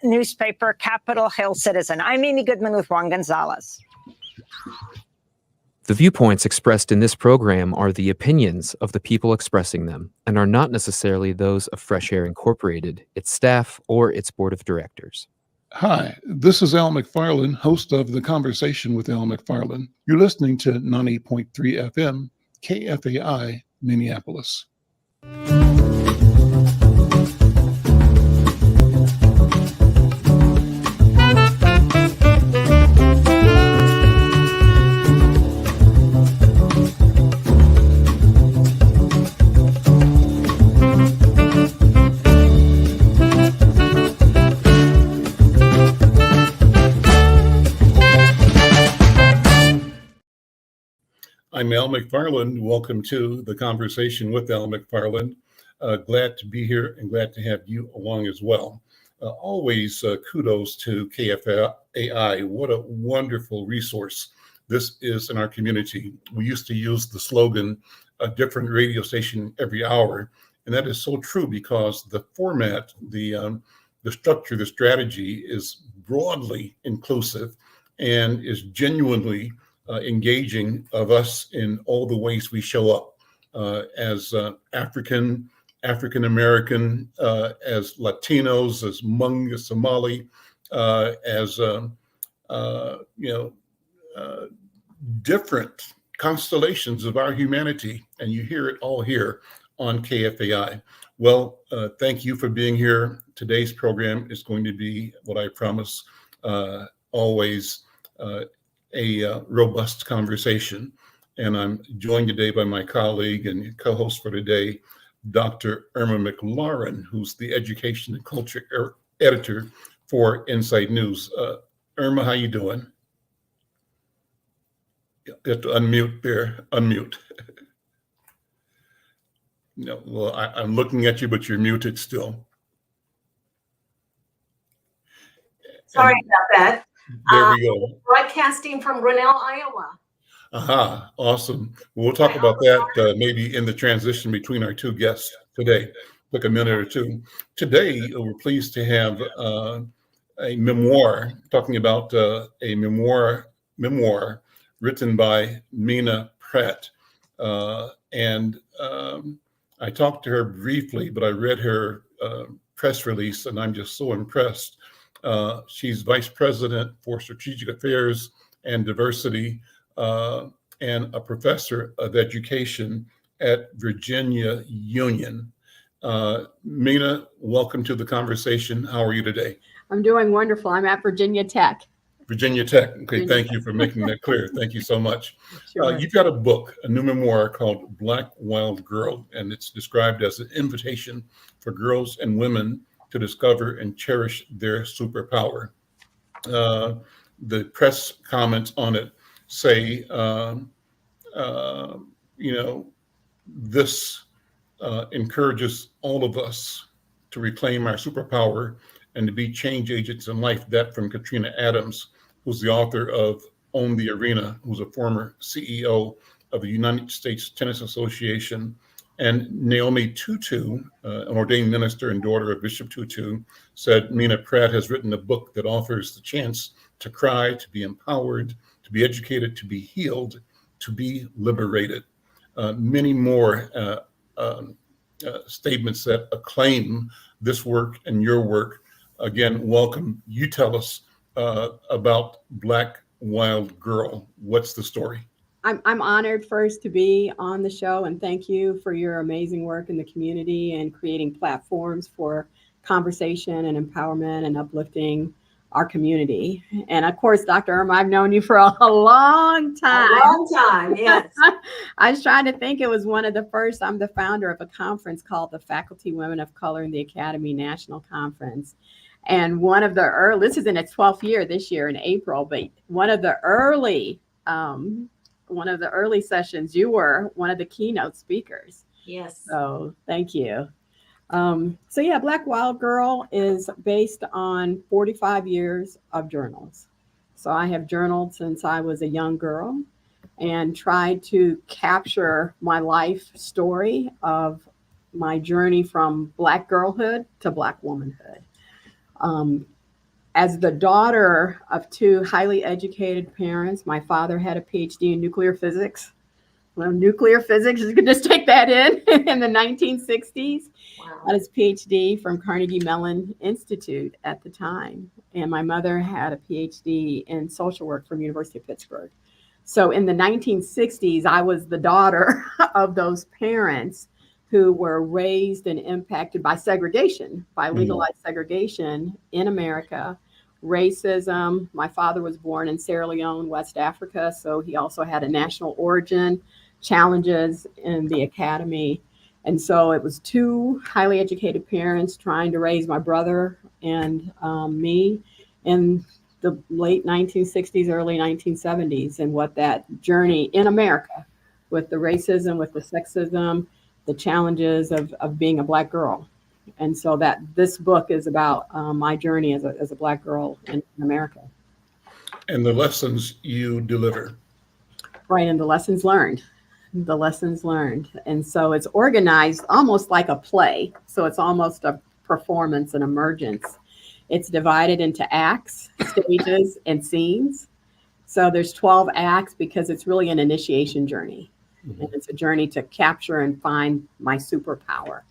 newspaper, Capitol Hill Citizen. I'm Amy Goodman with Juan Gonzalez. The viewpoints expressed in this program are the opinions of the people expressing them and are not necessarily those of Fresh Air Incorporated, its staff, or its board of directors. Hi, this is Al McFarlane, host of The Conversation with Al McFarlane. You're listening to 98.3 FM, KFAI, Minneapolis. I'm Al McFarlane. Welcome to The Conversation with Al McFarlane. Glad to be here and glad to have you along as well. Always kudos to KFAI. What a wonderful resource this is in our community. We used to use the slogan, a different radio station every hour. And that is so true because the format, the structure, the strategy is broadly inclusive and is genuinely engaging of us in all the ways we show up as African American, as Latinos, as Hmong, as Somali, as different constellations of our humanity, and you hear it all here on KFAI. Well, thank you for being here. Today's program is going to be what I promise, always a robust conversation. And I'm joined today by my colleague and co-host for today, Dr. Irma McLaurin, who's the Education and Culture Editor for Insight News. Irma, how you doing? You have to unmute there, unmute. No, well, I'm looking at you, but you're muted still. Sorry about that. There we go. Broadcasting from Grinnell, Iowa. Aha, awesome. We'll talk about that maybe in the transition between our two guests today. Like a minute or two. Today, we're pleased to have a memoir, talking about a memoir written by Menah Pratt. And I talked to her briefly, but I read her press release and I'm just so impressed. She's Vice President for Strategic Affairs and Diversity and a professor of education at Virginia Union. Menah, welcome to the conversation. How are you today? I'm doing wonderful. I'm at Virginia Tech. Virginia Tech. Okay, thank you for making that clear. Thank you so much. Sure. You've got a book, a new memoir called Black Wild Girl, and it's described as an invitation for girls and women to discover and cherish their superpower. The press comments on it say, this encourages all of us to reclaim our superpower and to be change agents in life. That from Katrina Adams, who's the author of Own the Arena, who's a former CEO of the United States Tennis Association. And Naomi Tutu, an ordained minister and daughter of Bishop Tutu, said Menah Pratt has written a book that offers the chance to cry, to be empowered, to be educated, to be healed, to be liberated. Many more statements that acclaim this work and your work. Again, welcome. You tell us about Black Wild Girl. What's the story? I'm honored first to be on the show, and thank you for your amazing work in the community and creating platforms for conversation and empowerment and uplifting our community. And of course, Dr. Irma, I've known you for a long time. A long time, yes. I was trying to think, it was one of the first. I'm the founder of a conference called the Faculty Women of Color in the Academy National Conference. And one of the early, this is in its 12th year this year in April, but one of the early sessions, you were one of the keynote speakers. Yes. So thank you. Black Wild Girl is based on 45 years of journals. So I have journaled since I was a young girl and tried to capture my life story of my journey from Black girlhood to Black womanhood. as the daughter of two highly educated parents, my father had a PhD in nuclear physics. Well, nuclear physics, you could just take that in the 1960s. Wow. Got his PhD from Carnegie Mellon Institute at the time. And my mother had a PhD in social work from University of Pittsburgh. So in the 1960s, I was the daughter of those parents who were raised and impacted by segregation, by legalized segregation in America, racism. My father was born in Sierra Leone, West Africa, so he also had a national origin, challenges in the academy. And so it was two highly educated parents trying to raise my brother and me in the late 1960s, early 1970s, and what that journey in America with the racism, with the sexism, the challenges of being a Black girl. And so that this book is about my journey as a Black girl in America. And the lessons you deliver. Right, and the lessons learned. And so it's organized almost like a play. So it's almost a performance, an emergence. It's divided into acts, stages, and scenes. So there's 12 acts because it's really an initiation journey. Mm-hmm. And it's a journey to capture and find my superpower.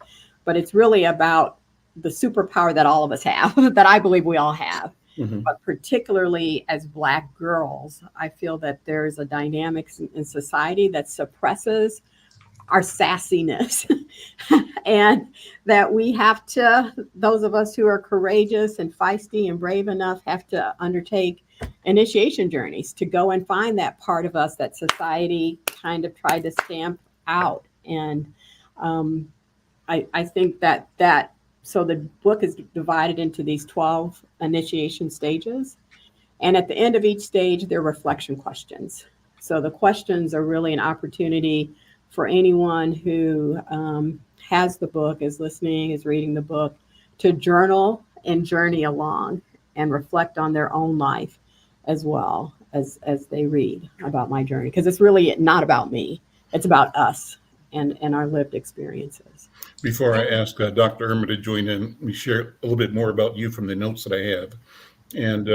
But it's really about the superpower that all of us have, that I believe we all have. Mm-hmm. But particularly as Black girls, I feel that there's a dynamic in society that suppresses our sassiness and that we have to, those of us who are courageous and feisty and brave enough, have to undertake initiation journeys to go and find that part of us that society kind of tried to stamp out. And I think that so the book is divided into these 12 initiation stages. And at the end of each stage, there are reflection questions. So the questions are really an opportunity for anyone who has the book, is listening, is reading the book, to journal and journey along and reflect on their own life as well as they read about my journey. Because it's really not about me. It's about us and our lived experiences. Before I ask Dr. Irma to join in, let me share a little bit more about you from the notes that I have. And,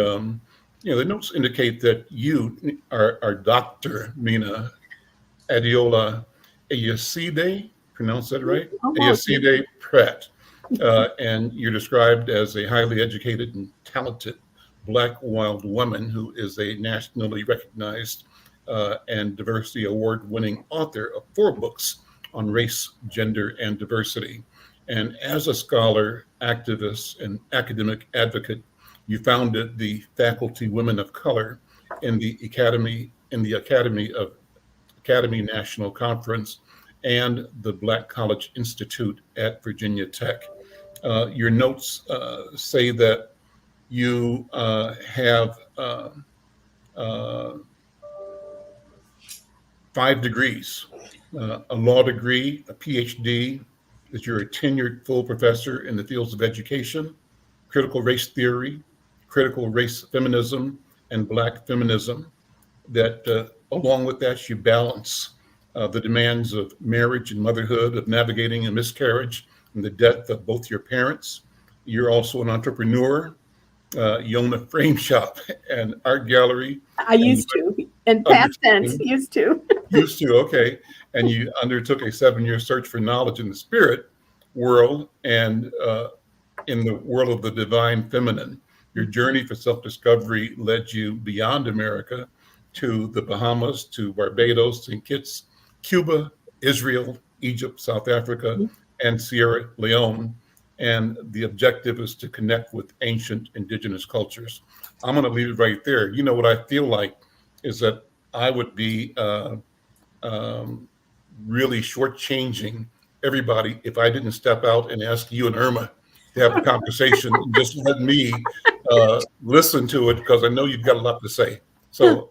the notes indicate that you are Dr. Menah Adeola Eyeside, pronounce that right? Eyeside Pratt. And you're described as a highly educated and talented Black wild woman who is a nationally recognized and diversity award-winning author of 4 books on race, gender, and diversity. And as a scholar, activist, and academic advocate, you founded the Faculty Women of Color in the Academy National Conference and the Black College Institute at Virginia Tech. Your notes say that you have 5 degrees, a law degree, a PhD, that you're a tenured full professor in the fields of education, critical race theory, critical race feminism, and Black feminism, that along with that, you balance the demands of marriage and motherhood, of navigating a miscarriage and the death of both your parents. You're also an entrepreneur. You own a frame shop and art gallery. I used to, in past tense, used to. Used to, okay. And you undertook a 7-year search for knowledge in the spirit world and in the world of the divine feminine. Your journey for self-discovery led you beyond America to the Bahamas, to Barbados, St. Kitts, Cuba, Israel, Egypt, South Africa, and Sierra Leone. And the objective is to connect with ancient indigenous cultures. I'm going to leave it right there. You know, what I feel like is that I would be really shortchanging everybody if I didn't step out and ask you and Irma to have a conversation and just let me listen to it, because I know you've got a lot to say. So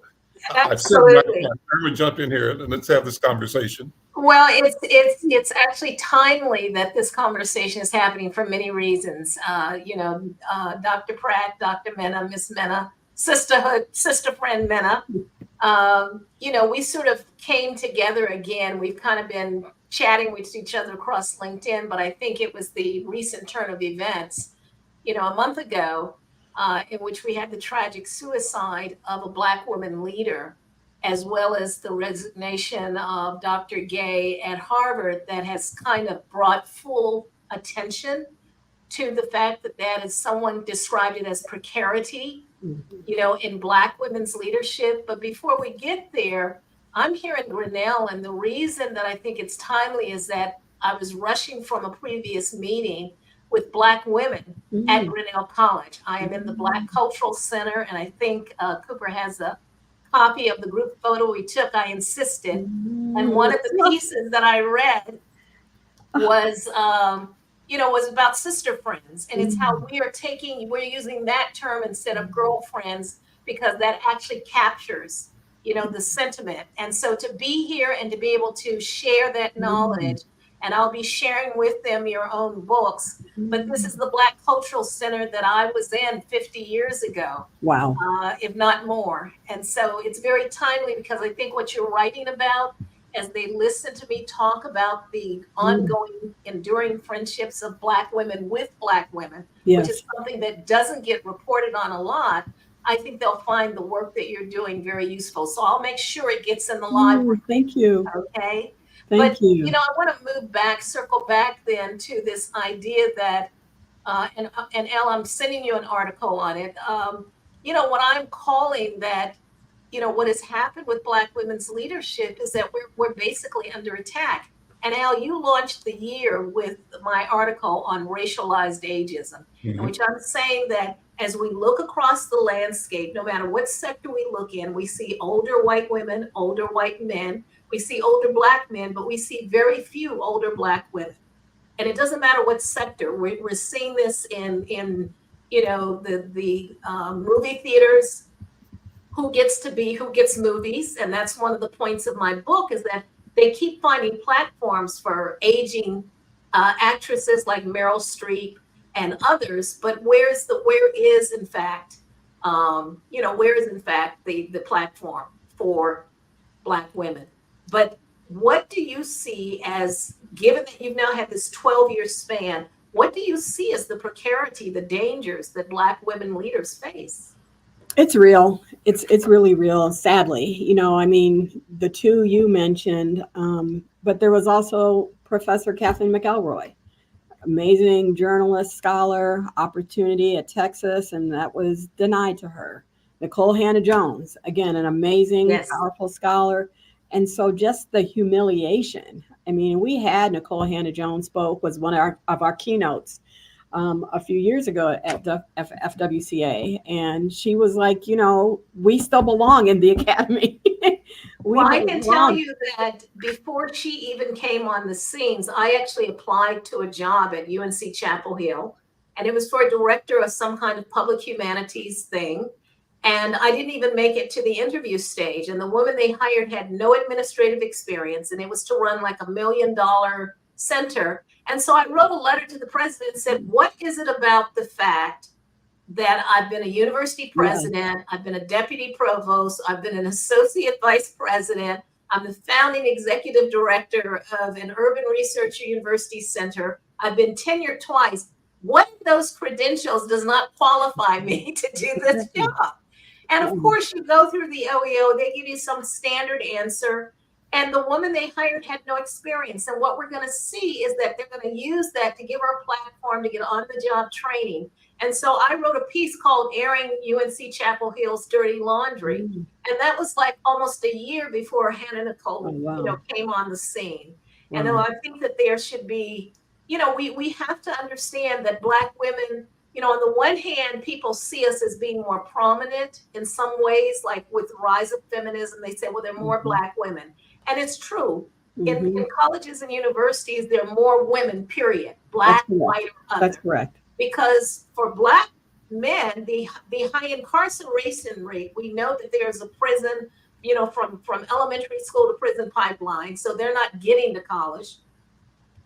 absolutely. Irma, jump in here and let's have this conversation. Well, it's actually timely that this conversation is happening for many reasons. Dr. Pratt, Dr. Menah, Miss Menah, sisterhood, sister friend Menah. We sort of came together again. We've kind of been chatting with each other across LinkedIn, but I think it was the recent turn of events, a month ago, in which we had the tragic suicide of a Black woman leader, as well as the resignation of Dr. Gay at Harvard, that has kind of brought full attention to the fact that that is, someone described it as precarity, you know, in Black women's leadership. But before we get there, I'm here in Grinnell, and the reason that I think it's timely is that I was rushing from a previous meeting with Black women at Grinnell College. I am in the Black Cultural Center, and I think Cooper has a copy of the group photo we took. I insisted. And one of the pieces that I read was, you know, was about sister friends. And it's how we're using that term instead of girlfriends, because that actually captures, you know, the sentiment. And so to be here and to be able to share that knowledge, and I'll be sharing with them your own books, but this is the Black Cultural Center that I was in 50 years ago. Wow. If not more. And so it's very timely, because I think what you're writing about, as they listen to me talk about the ongoing, enduring friendships of Black women with Black women, which is something that doesn't get reported on a lot, I think they'll find the work that you're doing very useful. So I'll make sure it gets in the library. Thank you. Okay. Thank you. You know, I want to move back, circle back then to this idea that, and Elle, I'm sending you an article on it. You know, what I'm calling that, you know, what has happened with Black women's leadership is that we're basically under attack. And Al, you launched the year with my article on racialized ageism, in which I'm saying that as we look across the landscape, no matter what sector we look in, we see older white women, older white men, we see older Black men, but we see very few older Black women. And it doesn't matter what sector. We're seeing this in you know, the movie theaters. Who gets movies? And that's one of the points of my book, is that they keep finding platforms for aging actresses like Meryl Streep and others. But where is in fact the platform for Black women? But what do you see as, given that you've now had this 12-year span, what do you see as the precarity, the dangers that Black women leaders face? It's real. It's really real, sadly. You know, I mean, the two you mentioned, but there was also Professor Kathleen McElroy, amazing journalist, scholar, opportunity at Texas, and that was denied to her. Nicole Hannah-Jones, again, an amazing, powerful scholar. And so just the humiliation. I mean, we had Nicole Hannah-Jones spoke, was one of our keynotes a few years ago at the FWCA. And she was like, you know, we still belong in the academy. Well, I can tell you that before she even came on the scenes, I actually applied to a job at UNC Chapel Hill, and it was for a director of some kind of public humanities thing. And I didn't even make it to the interview stage. And the woman they hired had no administrative experience, and it was to run like $1 million center. And so I wrote a letter to the president and said, what is it about the fact that I've been a university president, I've been a deputy provost, I've been an associate vice president, I'm the founding executive director of an urban research university center, I've been tenured twice. What of those credentials does not qualify me to do this job? And of course, you go through the OEO, they give you some standard answer. And the woman they hired had no experience. And what we're going to see is that they're going to use that to give her a platform to get on the job training. And so I wrote a piece called Airing UNC Chapel Hill's Dirty Laundry. And that was like almost a year before Hannah Nicole came on the scene. And I think that there should be, you know, we have to understand that Black women, you know, on the one hand, people see us as being more prominent in some ways, like with the rise of feminism, they say, well, there are more Black women. And it's true. In colleges and universities, there are more women, period. Black, white, or other. That's correct. Because for Black men, the high incarceration rate, we know that there's a prison, you know, from elementary school to prison pipeline. So they're not getting to college.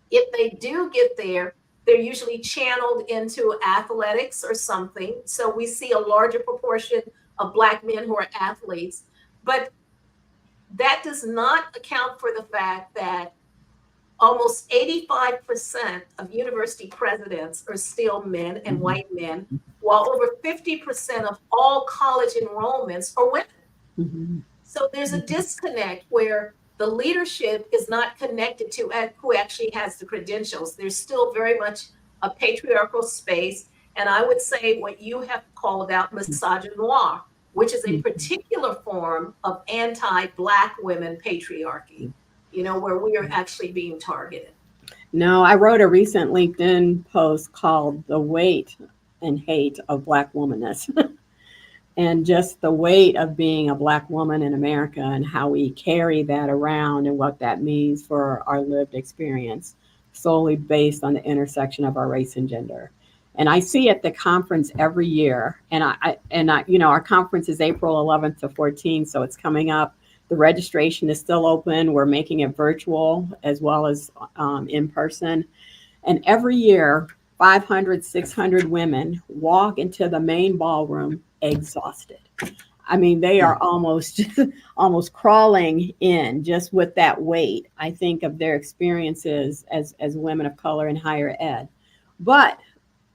If they do get there, they're usually channeled into athletics or something. So we see a larger proportion of Black men who are athletes. But that does not account for the fact that almost 85% of university presidents are still men and white men, while over 50% of all college enrollments are women. Mhm. So there's a disconnect where the leadership is not connected to who actually has the credentials. There's still very much a patriarchal space. And I would say what you have called out misogynoir, which is a particular form of anti-Black women patriarchy, where we are actually being targeted. No, I wrote a recent LinkedIn post called The Weight and Hate of Black Womanness. And just the weight of being a Black woman in America and how we carry that around and what that means for our lived experience, solely based on the intersection of our race and gender. And I see at the conference every year, and our conference is April 11th to 14th, so it's coming up. The registration is still open. We're making it virtual as well as in person. And every year, 500, 600 women walk into the main ballroom exhausted. I mean, they are almost crawling in just with that weight, I think, of their experiences as women of color in higher ed. But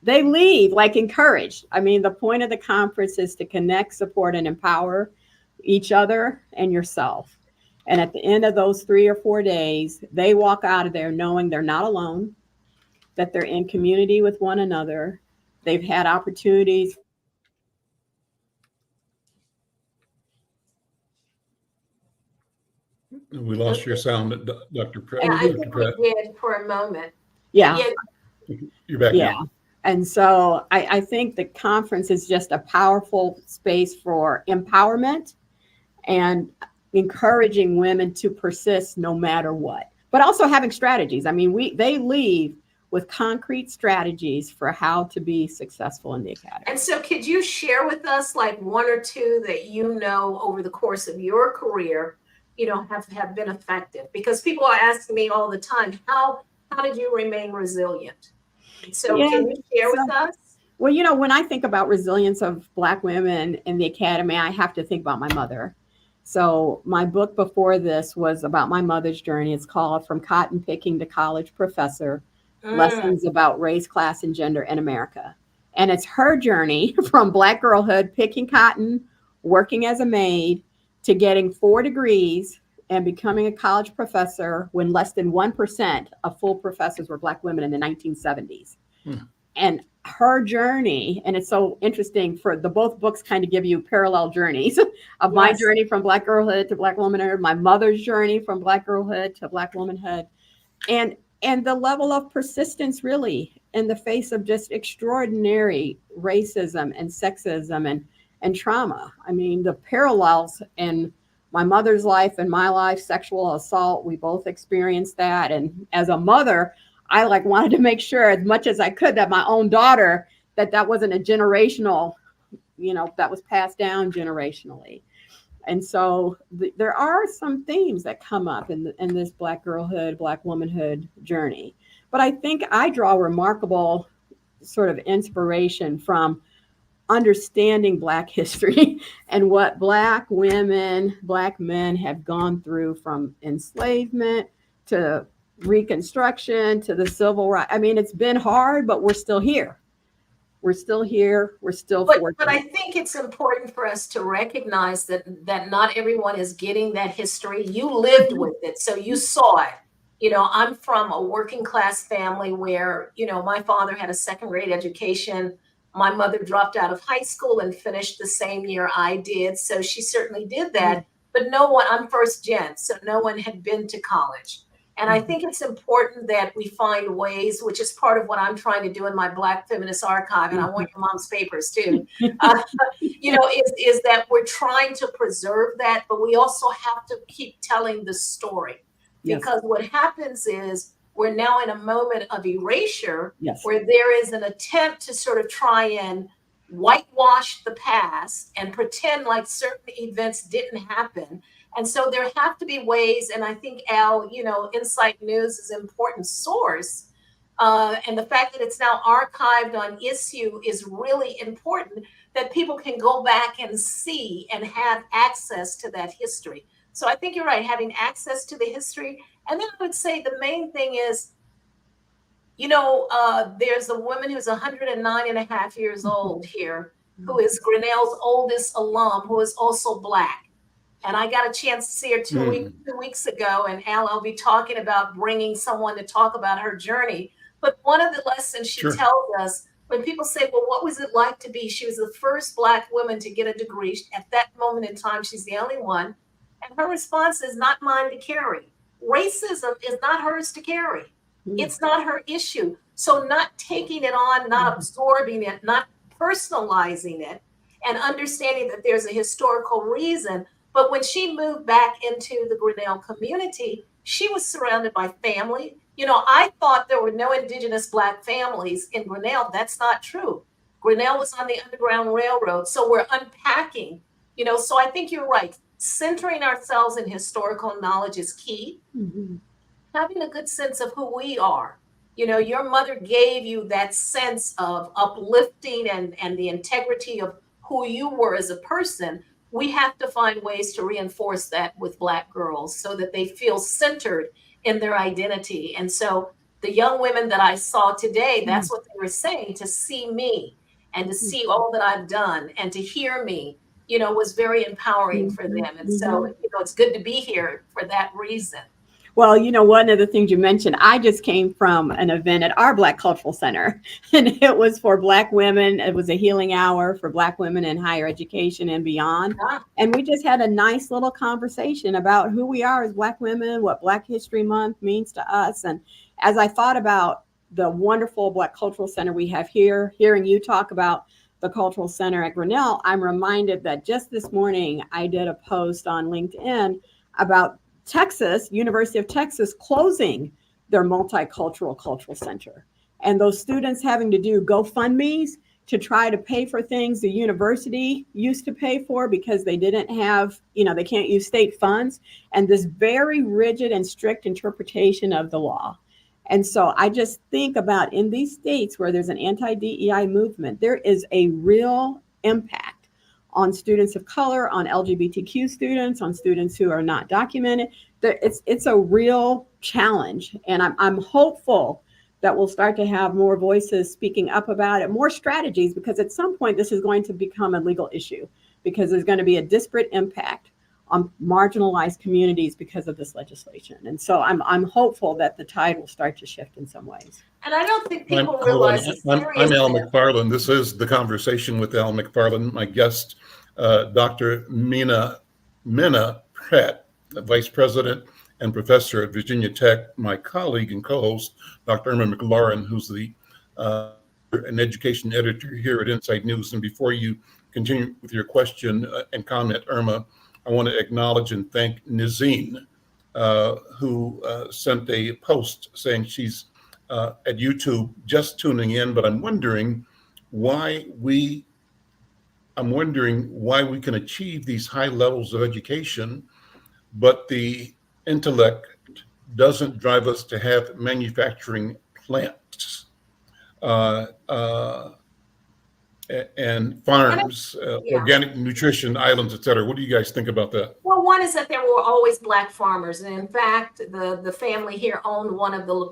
they leave like encouraged. I mean, the point of the conference is to connect, support, and empower each other and yourself. And at the end of those 3 or 4 days, they walk out of there knowing they're not alone, that they're in community with one another. They've had opportunities. We lost your sound, Dr. Pratt. Yeah, I Dr. think we Pratt. did for a moment. Yeah. You're back Yeah. now. And so I think the conference is just a powerful space for empowerment and encouraging women to persist no matter what, but also having strategies. I mean, they leave with concrete strategies for how to be successful in the academy. And so could you share with us like 1 or 2 that over the course of your career, have been effective? Because people are asking me all the time, how did you remain resilient? So can you share with us? Well, when I think about resilience of Black women in the academy, I have to think about my mother. So my book before this was about my mother's journey. It's called From Cotton Picking to College Professor, Lessons About Race, Class, and Gender in America. And it's her journey from Black girlhood, picking cotton, working as a maid, to getting 4 degrees and becoming a college professor when less than 1% of full professors were Black women in the 1970s. And her journey, and it's so interesting for both books kind of give you parallel journeys of my journey from Black girlhood to Black womanhood, my mother's journey from Black girlhood to Black womanhood, and the level of persistence really in the face of just extraordinary racism and sexism and trauma. I mean, the parallels in my mother's life and my life, sexual assault, we both experienced that. And as a mother, I wanted to make sure as much as I could that my own daughter, that wasn't a generational, that was passed down generationally. And so there are some themes that come up in this Black girlhood, Black womanhood journey. But I think I draw remarkable sort of inspiration from understanding Black history and what Black women, Black men have gone through, from enslavement to Reconstruction to the Civil Rights. I mean, it's been hard, but we're still here. We're still here. We're still fortunate. But I think it's important for us to recognize that not everyone is getting that history. You lived with it, so you saw it. I'm from a working class family where, my father had a second-grade education. My mother dropped out of high school and finished the same year I did. So she certainly did that. But I'm first gen, so no one had been to college. And I think it's important that we find ways, which is part of what I'm trying to do in my Black Feminist Archive, and I want your mom's papers too, is that we're trying to preserve that, but we also have to keep telling the story. Because what happens is we're now in a moment of erasure where there is an attempt to sort of try and whitewash the past and pretend like certain events didn't happen. And so there have to be ways, and I think, Al, Insight News is an important source. And the fact that it's now archived on Issue is really important, that people can go back and see and have access to that history. So I think you're right, having access to the history. And then I would say the main thing is, there's a woman who's 109 and a half years old here, who is Grinnell's oldest alum, who is also Black. And I got a chance to see her two weeks ago. And Al, I'll be talking about bringing someone to talk about her journey. But one of the lessons she tells us, when people say, well, what was it like to be? She was the first Black woman to get a degree. At that moment in time, she's the only one. And her response is not mine to carry. Racism is not hers to carry. It's not her issue. So not taking it on, not absorbing it, not personalizing it, and understanding that there's a historical reason. But when she moved back into the Grinnell community, she was surrounded by family. I thought there were no indigenous Black families in Grinnell. That's not true. Grinnell was on the Underground Railroad. So we're unpacking, so I think you're right. Centering ourselves in historical knowledge is key. Having a good sense of who we are. Your mother gave you that sense of uplifting and the integrity of who you were as a person. We have to find ways to reinforce that with Black girls so that they feel centered in their identity. And so the young women that I saw today, that's what they were saying, to see me and to see all that I've done and to hear me, was very empowering for them. And so, it's good to be here for that reason. Well, one of the things you mentioned, I just came from an event at our Black Cultural Center, and it was for Black women. It was a healing hour for Black women in higher education and beyond. And we just had a nice little conversation about who we are as Black women, what Black History Month means to us. And as I thought about the wonderful Black Cultural Center we have here, hearing you talk about the Cultural Center at Grinnell, I'm reminded that just this morning, I did a post on LinkedIn about Texas, University of Texas, closing their multicultural cultural center. And those students having to do GoFundMes to try to pay for things the university used to pay for because they didn't have, they can't use state funds, and this very rigid and strict interpretation of the law. And so I just think about in these states where there's an anti-DEI movement, there is a real impact on students of color, on LGBTQ students, on students who are not documented. It's a real challenge. And I'm hopeful that we'll start to have more voices speaking up about it, more strategies, because at some point this is going to become a legal issue because there's going to be a disparate impact on marginalized communities because of this legislation. And so I'm hopeful that the tide will start to shift in some ways. And I don't think people realize I'm Al McFarlane. This is The Conversation with Al McFarlane. My guest, Dr. Menah Pratt, Vice President and Professor at Virginia Tech. My colleague and co-host, Dr. Irma McLaurin, who's the an education editor here at Inside News. And before you continue with your question and comment, Irma, I want to acknowledge and thank Nazine, who sent a post saying she's at YouTube just tuning in, but I'm wondering why we can achieve these high levels of education, but the intellect doesn't drive us to have manufacturing plants and farms, organic nutrition islands, et cetera. What do you guys think about that? Well, one is that there were always Black farmers. And in fact, the family here owned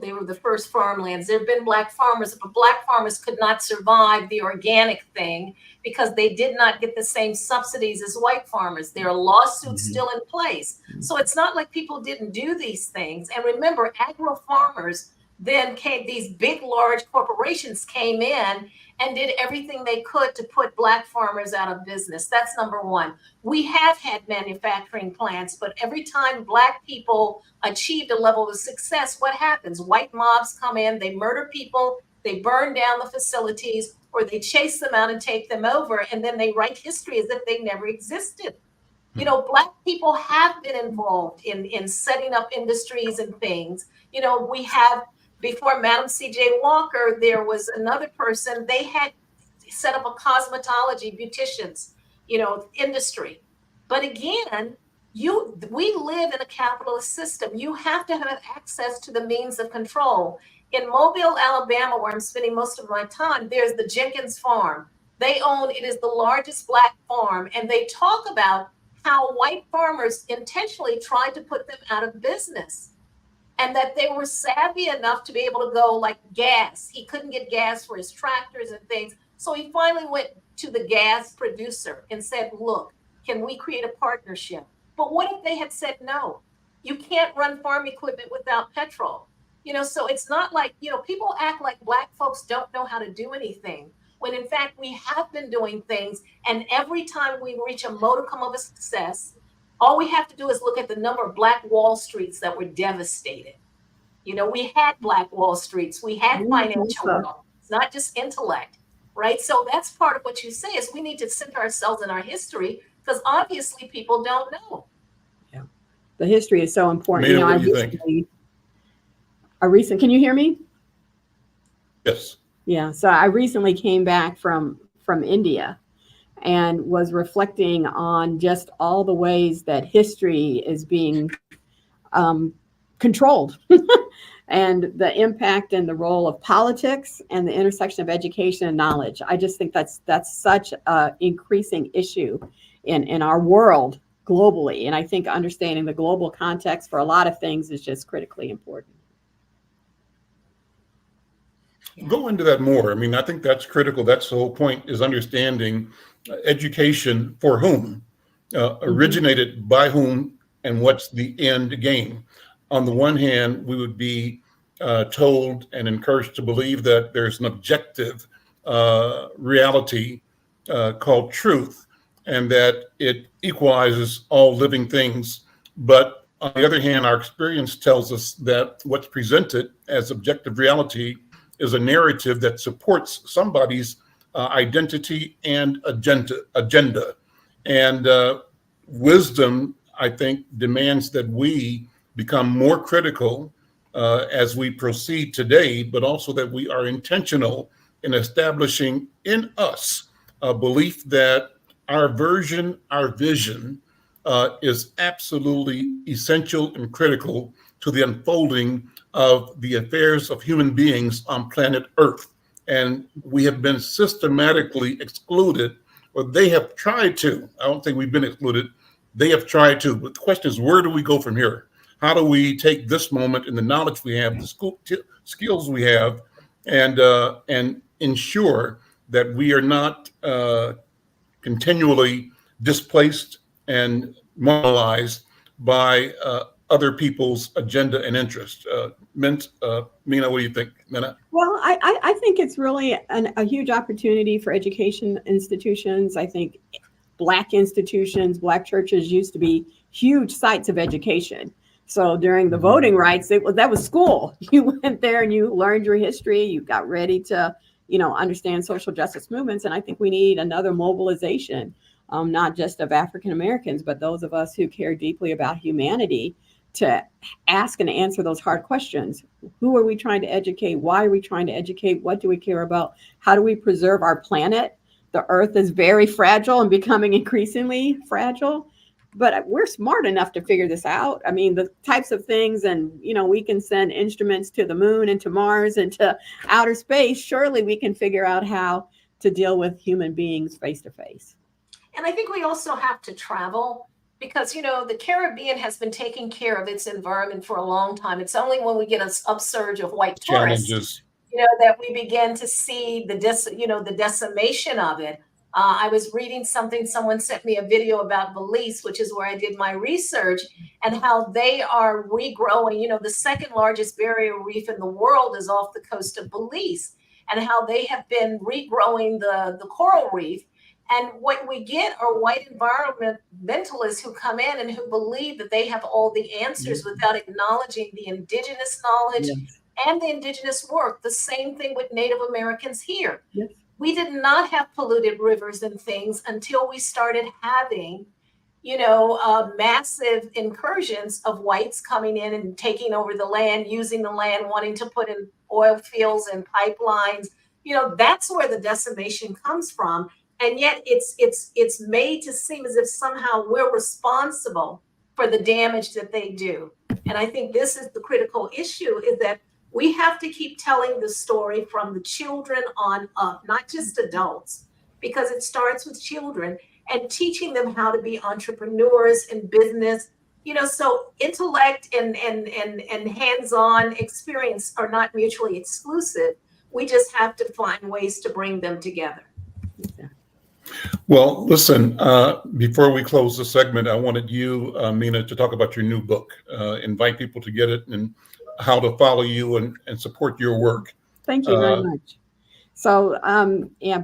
they were the first farmlands. There have been Black farmers, but Black farmers could not survive the organic thing because they did not get the same subsidies as white farmers. There are lawsuits still in place. So it's not like people didn't do these things. And remember, agro farmers then came, these big, large corporations came in and did everything they could to put Black farmers out of business. That's number one. We have had manufacturing plants, but every time Black people achieved a level of success, what happens? White mobs come in, they murder people, they burn down the facilities, or they chase them out and take them over, and then they write history as if they never existed. Black people have been involved in setting up industries and things. We have, before Madam C.J. Walker, there was another person, they had set up a cosmetology, beauticians, industry. But again, we live in a capitalist system. You have to have access to the means of control. In Mobile, Alabama, where I'm spending most of my time, there's the Jenkins Farm. It is the largest Black farm, and they talk about how white farmers intentionally tried to put them out of business, and that they were savvy enough to be able to go like gas. He couldn't get gas for his tractors and things. So he finally went to the gas producer and said, look, can we create a partnership? But what if they had said no? You can't run farm equipment without petrol. So it's not like, people act like Black folks don't know how to do anything, when in fact we have been doing things. And every time we reach a modicum of a success, all we have to do is look at the number of Black Wall Streets that were devastated. We had Black Wall Streets, we had financial wealth. It's not just intellect, right? So that's part of what you say is we need to center ourselves in our history, because obviously people don't know. Yeah, the history is so important. Menah, what do you think? Can you hear me? Yes. Yeah. So I recently came back from India and was reflecting on just all the ways that history is being controlled and the impact and the role of politics and the intersection of education and knowledge. I just think that's such an increasing issue in our world globally. And I think understanding the global context for a lot of things is just critically important. Go into that more. I mean, I think that's critical. That's the whole point, is understanding education for whom, originated by whom, and what's the end game. On the one hand, we would be told and encouraged to believe that there's an objective reality called truth, and that it equalizes all living things. But on the other hand, our experience tells us that what's presented as objective reality is a narrative that supports somebody's identity and agenda. And wisdom, I think, demands that we become more critical as we proceed today, but also that we are intentional in establishing in us a belief that our vision is absolutely essential and critical to the unfolding of the affairs of human beings on planet Earth. And we have been systematically excluded, or they have tried to. I don't think we've been excluded. They have tried to. But the question is, where do we go from here? How do we take this moment and the knowledge we have, the skills we have, and ensure that we are not continually displaced and marginalized by other people's agenda and interest? Menah, what do you think, Menah? Well, I think it's really a huge opportunity for education institutions. I think Black institutions, Black churches used to be huge sites of education. So during the voting rights, that was school. You went there and you learned your history. You got ready to, understand social justice movements. And I think we need another mobilization, not just of African Americans, but those of us who care deeply about humanity, to ask and answer those hard questions. Who are we trying to educate? Why are we trying to educate? What do we care about? How do we preserve our planet? The Earth is very fragile and becoming increasingly fragile, but we're smart enough to figure this out. I mean, the types of things, and we can send instruments to the moon and to Mars and to outer space. Surely we can figure out how to deal with human beings face to face. And I think we also have to travel, because, the Caribbean has been taking care of its environment for a long time. It's only when we get an upsurge of white tourists, that we begin to see the decimation of it. I was reading something, someone sent me a video about Belize, which is where I did my research, and how they are regrowing. The second largest barrier reef in the world is off the coast of Belize, and how they have been regrowing the coral reef. And what we get are white environmentalists who come in and who believe that they have all the answers without acknowledging the indigenous knowledge and the indigenous work. The same thing with Native Americans here. Yes. We did not have polluted rivers and things until we started having, massive incursions of whites coming in and taking over the land, using the land, wanting to put in oil fields and pipelines. That's where the decimation comes from. And yet it's made to seem as if somehow we're responsible for the damage that they do. And I think this is the critical issue, is that we have to keep telling the story from the children on up, not just adults, because it starts with children. and teaching them how to be entrepreneurs in business. So intellect and hands-on experience are not mutually exclusive. We just have to find ways to bring them together. Well, listen, before we close the segment, I wanted you, Menah, to talk about your new book, invite people to get it and how to follow you and support your work. Thank you very much. So,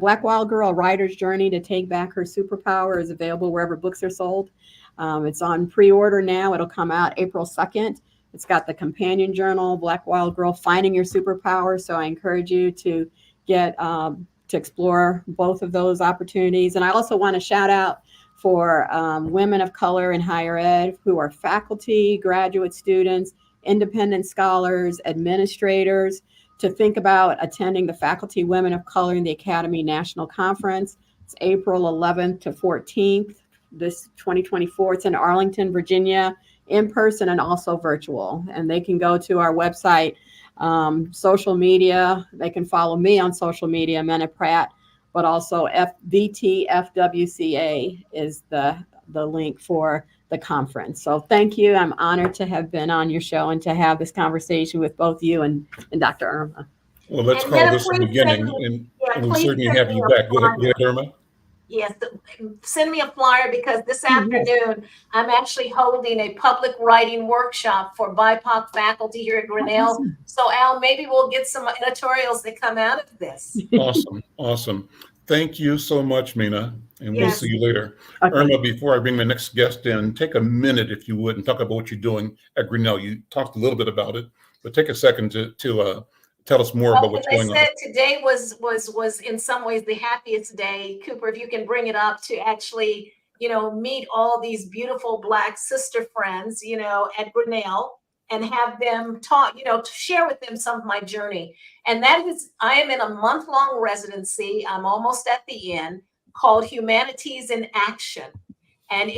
Black Wild Girl, A Writer's Journey to Take Back Her Superpower is available wherever books are sold. It's on pre-order now. It'll come out April 2nd. It's got the companion journal, Black Wild Girl, Finding Your Superpower. So I encourage you to get to explore both of those opportunities. And I also want to shout out for women of color in higher ed who are faculty, graduate students, independent scholars, administrators, to think about attending the Faculty Women of Color in the Academy National Conference. It's April 11th to 14th, this 2024. It's in Arlington, Virginia, in person and also virtual. And they can go to our website, social media. They can follow me on social media, Menah Pratt, but also VTFWCA is the link for the conference. So thank you. I'm honored to have been on your show and to have this conversation with both you and Dr. Irma. Well, let's And call Menah, this the please beginning, and we certainly have you back. Go ahead, Irma. Yes, send me a flyer because this afternoon I'm actually holding a public writing workshop for BIPOC faculty here at Grinnell. Awesome. So Al, maybe we'll get some editorials that come out of this. Awesome. Thank you so much, Menah, and we'll Yes. see you later. Okay. Irma, before I bring my next guest in, take a minute, if you would, and talk about what you're doing at Grinnell. You talked a little bit about it, but take a second to tell us more about what's going on. As I said, today was in some ways the happiest day. Cooper, if you can bring it up, to actually, meet all these beautiful Black sister friends, at Grinnell, and have them talk, to share with them some of my journey. And that is, I am in a month-long residency. I'm almost at the end, called Humanities in Action. And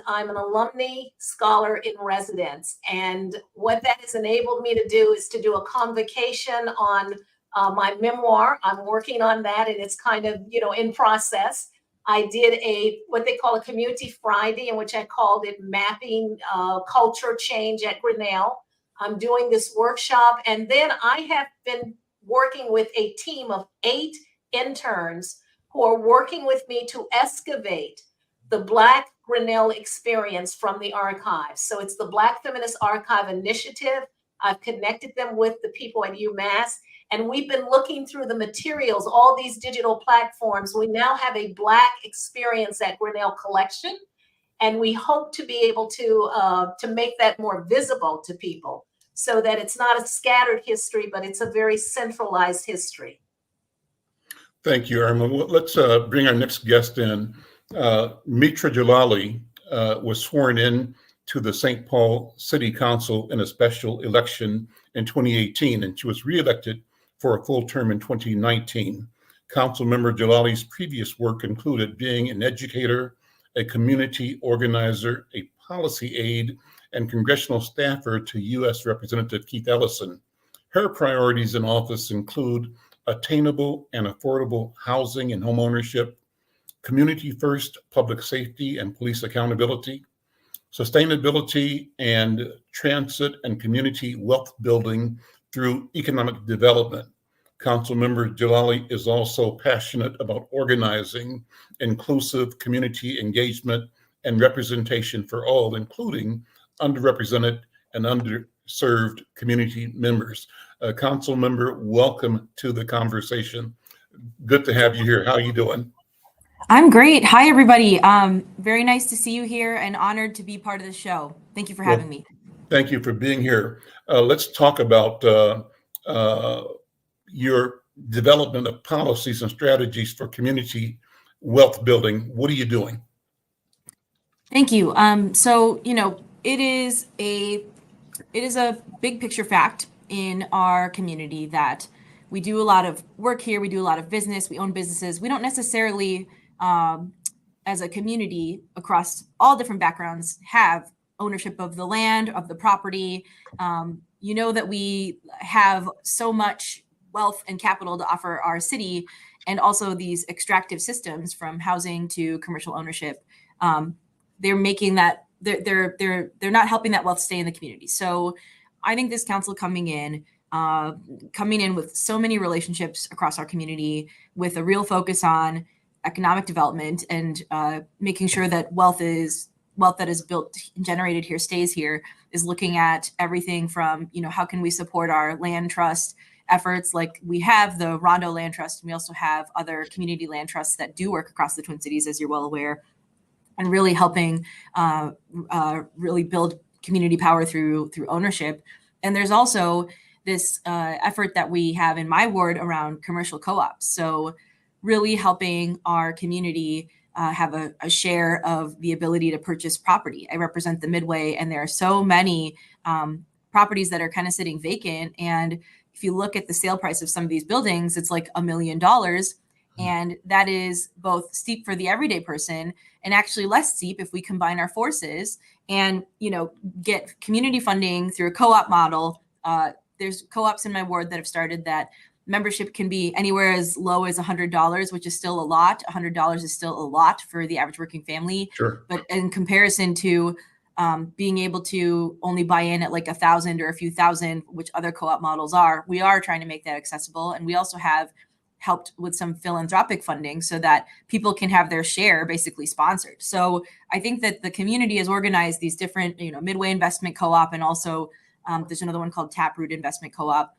I'm an alumni scholar in residence. And what that has enabled me to do is to do a convocation on my memoir. I'm working on that, and it's kind of, in process. I did what they call a Community Friday, in which I called it Mapping Culture Change at Grinnell. I'm doing this workshop. And then I have been working with a team of 8 interns who are working with me to excavate the Black Grinnell experience from the archives. So it's the Black Feminist Archive Initiative. I've connected them with the people at UMass, and we've been looking through the materials, all these digital platforms. We now have a Black experience at Grinnell collection, and we hope to be able to make that more visible to people so that it's not a scattered history, but it's a very centralized history. Thank you, Irma. Well, let's bring our next guest in. Mitra Jalali was sworn in to the St. Paul City Council in a special election in 2018, and she was reelected for a full term in 2019. Councilmember Jalali's previous work included being an educator, a community organizer, a policy aide, and congressional staffer to U.S. Representative Keith Ellison. Her priorities in office include attainable and affordable housing and homeownership, community first public safety and police accountability, sustainability and transit and community wealth building through economic development. Councilmember Jalali is also passionate about organizing inclusive community engagement and representation for all, including underrepresented and underserved community members. Councilmember, welcome to the conversation. Good to have you here. How are you doing? I'm great. Hi, everybody. Very nice to see you here and honored to be part of the show. Thank you for having me. Thank you for being here. Let's talk about your development of policies and strategies for community wealth building. What are you doing? Thank you. So, it is a big picture fact in our community that we do a lot of work here. We do a lot of business. We own businesses. We don't necessarily, as a community across all different backgrounds, have ownership of the land, of the property. That we have so much wealth and capital to offer our city, and also these extractive systems from housing to commercial ownership. They're making that they're not helping that wealth stay in the community. So I think this council coming in with so many relationships across our community, with a real focus on economic development and making sure that wealth that is built and generated here stays here, is looking at everything from, how can we support our land trust efforts? Like we have the Rondo Land Trust, and we also have other community land trusts that do work across the Twin Cities, as you're well aware, and really helping really build community power through ownership. And there's also this effort that we have in my ward around commercial co-ops. So really helping our community have a share of the ability to purchase property. I represent the Midway, and there are so many properties that are kind of sitting vacant. And if you look at the sale price of some of these buildings, it's like $1 million. And that is both steep for the everyday person and actually less steep if we combine our forces and, get community funding through a co-op model. There's co-ops in my ward that have started that membership can be anywhere as low as $100, which is still a lot. $100 is still a lot for the average working family. Sure. But in comparison to being able to only buy in at like 1,000 or a few thousand, which other co-op models are, we are trying to make that accessible. And we also have helped with some philanthropic funding so that people can have their share basically sponsored. So I think that the community has organized these different, Midway Investment Co-op, and also there's another one called Taproot Investment Co-op.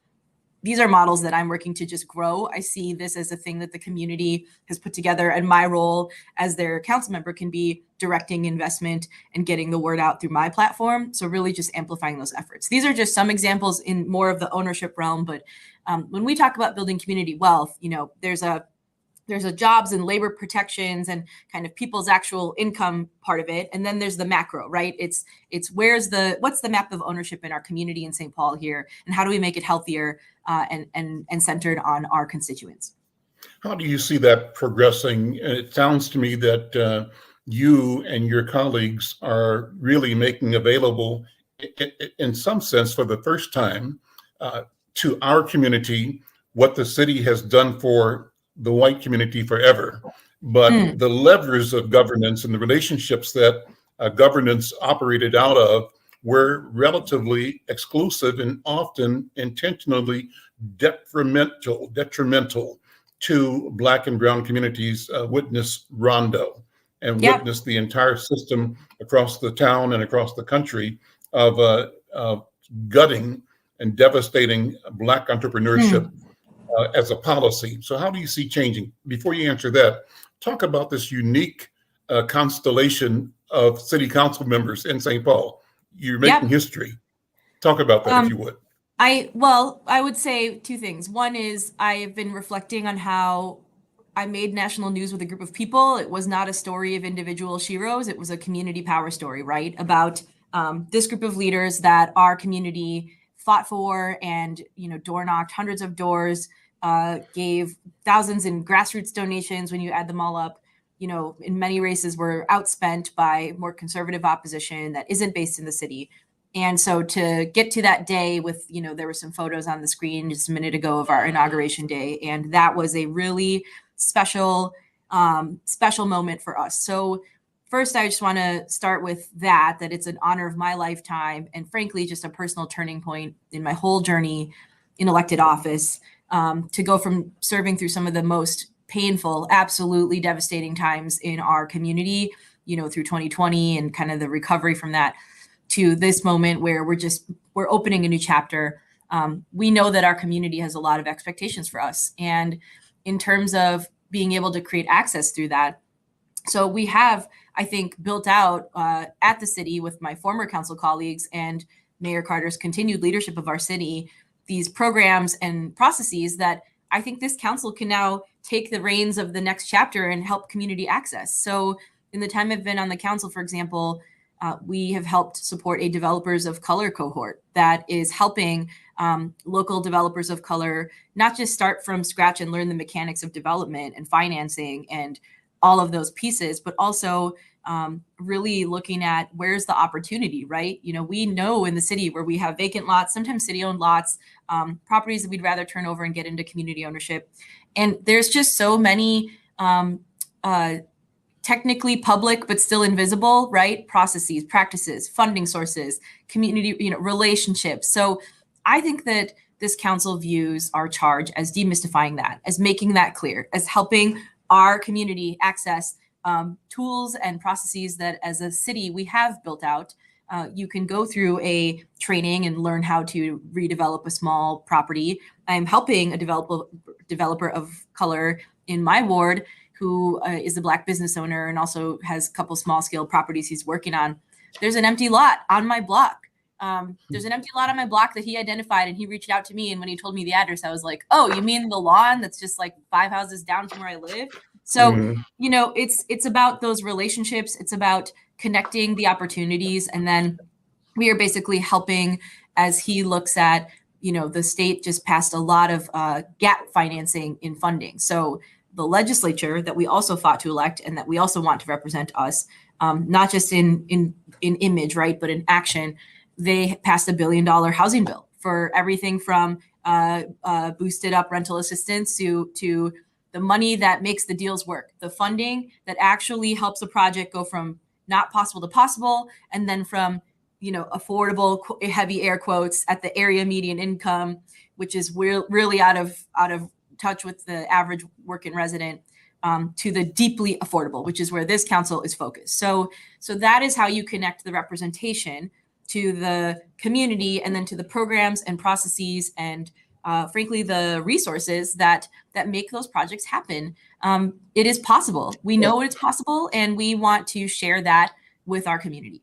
These are models that I'm working to just grow. I see this as a thing that the community has put together, and my role as their council member can be directing investment and getting the word out through my platform. So really just amplifying those efforts. These are just some examples in more of the ownership realm, but when we talk about building community wealth, there's a jobs and labor protections and kind of people's actual income part of it. And then there's the macro, right? It's what's the map of ownership in our community in St. Paul here, and how do we make it healthier and centered on our constituents? How do you see that progressing? It sounds to me that you and your colleagues are really making available, in some sense, for the first time, to our community what the city has done for the white community forever. But the levers of governance and the relationships that governance operated out of were relatively exclusive and often intentionally detrimental to Black and Brown communities. Witness Rondo, and witness the entire system across the town and across the country of gutting and devastating Black entrepreneurship as a policy. So how do you see changing? Before you answer that, talk about this unique constellation of city council members in St. Paul. You're making history. Talk about that, if you would. I would say two things. One is I've been reflecting on how I made national news with a group of people. It was not a story of individual sheroes. It was a community power story, right? About this group of leaders that our community fought for and, door knocked hundreds of doors, gave thousands in grassroots donations when you add them all up. In many races were outspent by more conservative opposition that isn't based in the city. And so to get to that day with, there were some photos on the screen just a minute ago of our inauguration day. And that was a really special moment for us. So first, I just want to start with that it's an honor of my lifetime, and frankly, just a personal turning point in my whole journey in elected office, to go from serving through some of the most painful, absolutely devastating times in our community, through 2020 and kind of the recovery from that, to this moment where we're opening a new chapter. We know that our community has a lot of expectations for us. And in terms of being able to create access through that, so we have, I think, built out at the city with my former council colleagues and Mayor Carter's continued leadership of our city, these programs and processes that I think this council can now take the reins of the next chapter and help community access. So in the time I've been on the council, for example, we have helped support a developers of color cohort that is helping local developers of color not just start from scratch and learn the mechanics of development and financing and all of those pieces, but also really looking at where's the opportunity, right? We know in the city where we have vacant lots, sometimes city-owned lots, properties that we'd rather turn over and get into community ownership. And there's just so many technically public but still invisible, right? Processes, practices, funding sources, community, relationships. So I think that this council views our charge as demystifying that, as making that clear, as helping our community access tools and processes that as a city we have built out. You can go through a training and learn how to redevelop a small property. I'm helping a developer of color in my ward who is a Black business owner and also has a couple small scale properties he's working on. There's an empty lot on my block. There's an empty lot on my block that he identified, and he reached out to me. And when he told me the address, I was like, oh, you mean the lawn that's just like 5 houses down from where I live? So, it's about those relationships. It's about connecting the opportunities. And then we are basically helping as he looks at, the state just passed a lot of gap financing in funding. So the legislature that we also fought to elect and that we also want to represent us, not just in image, right, but in action, they passed $1 billion housing bill for everything from boosted up rental assistance to the money that makes the deals work, the funding that actually helps a project go from not possible to possible, and then from affordable, heavy air quotes, at the area median income, which is really out of touch with the average working resident, to the deeply affordable, which is where this council is focused. So that is how you connect the representation to the community, and then to the programs and processes and frankly the resources that make those projects happen. It is possible. We know it's possible, and we want to share that with our community.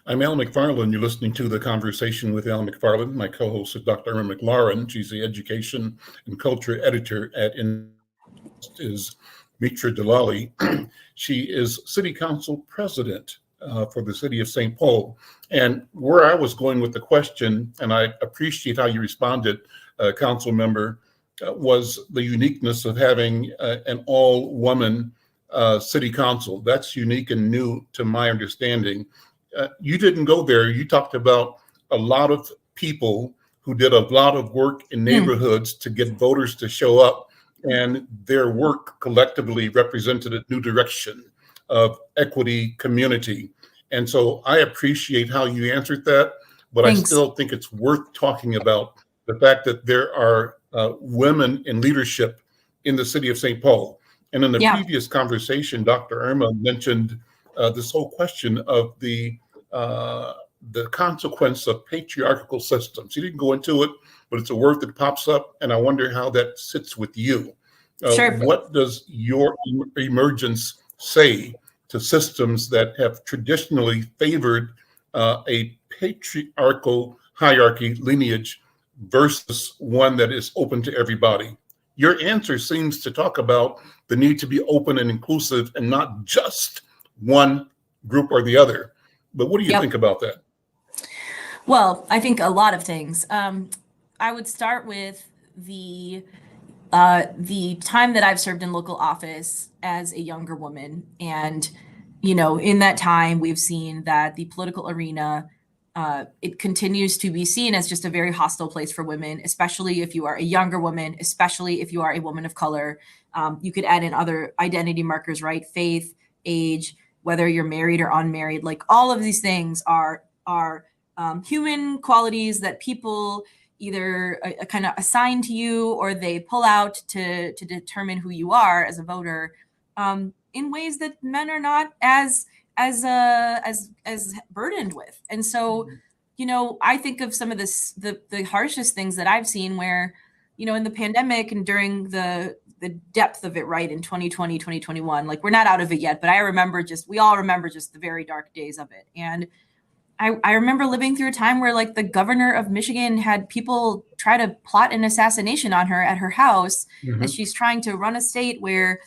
I'm Al McFarlane. You're listening to The Conversation with Al McFarlane. My co-host is Dr. Irma McLaurin. She's the Education and Culture Editor at is Mitra Jalali. She is City Council President for the City of St. Paul. And where I was going with the question, and I appreciate how you responded, Council Member, was the uniqueness of having an all-woman City Council. That's unique and new to my understanding. You didn't go there. You talked about a lot of people who did a lot of work in neighborhoods to get voters to show up, and their work collectively represented a new direction of equity, community. And so I appreciate how you answered that, but Thanks. I still think it's worth talking about the fact that there are women in leadership in the city of St. Paul. And in the previous conversation, Dr. Irma mentioned this whole question of the consequence of patriarchal systems. She didn't go into it, but it's a word that pops up, and I wonder how that sits with you. Sure. What does your emergence say to systems that have traditionally favored a patriarchal hierarchy lineage versus one that is open to everybody? Your answer seems to talk about the need to be open and inclusive and not just one group or the other. But what do you think about that? Well, I think a lot of things. I would start with the time that I've served in local office as a younger woman. And, in that time, we've seen that the political arena, it continues to be seen as just a very hostile place for women, especially if you are a younger woman, especially if you are a woman of color. You could add in other identity markers, right? Faith, age, whether you're married or unmarried, like all of these things are human qualities that people either kind of assign to you or they pull out to determine who you are as a voter, in ways that men are not as burdened with. And so, I think of some of the harshest things that I've seen where, in the pandemic and during the depth of it, right, in 2020, 2021, like we're not out of it yet, but we all remember just the very dark days of it. And I remember living through a time where like the governor of Michigan had people try to plot an assassination on her at her house as she's trying to run a state where,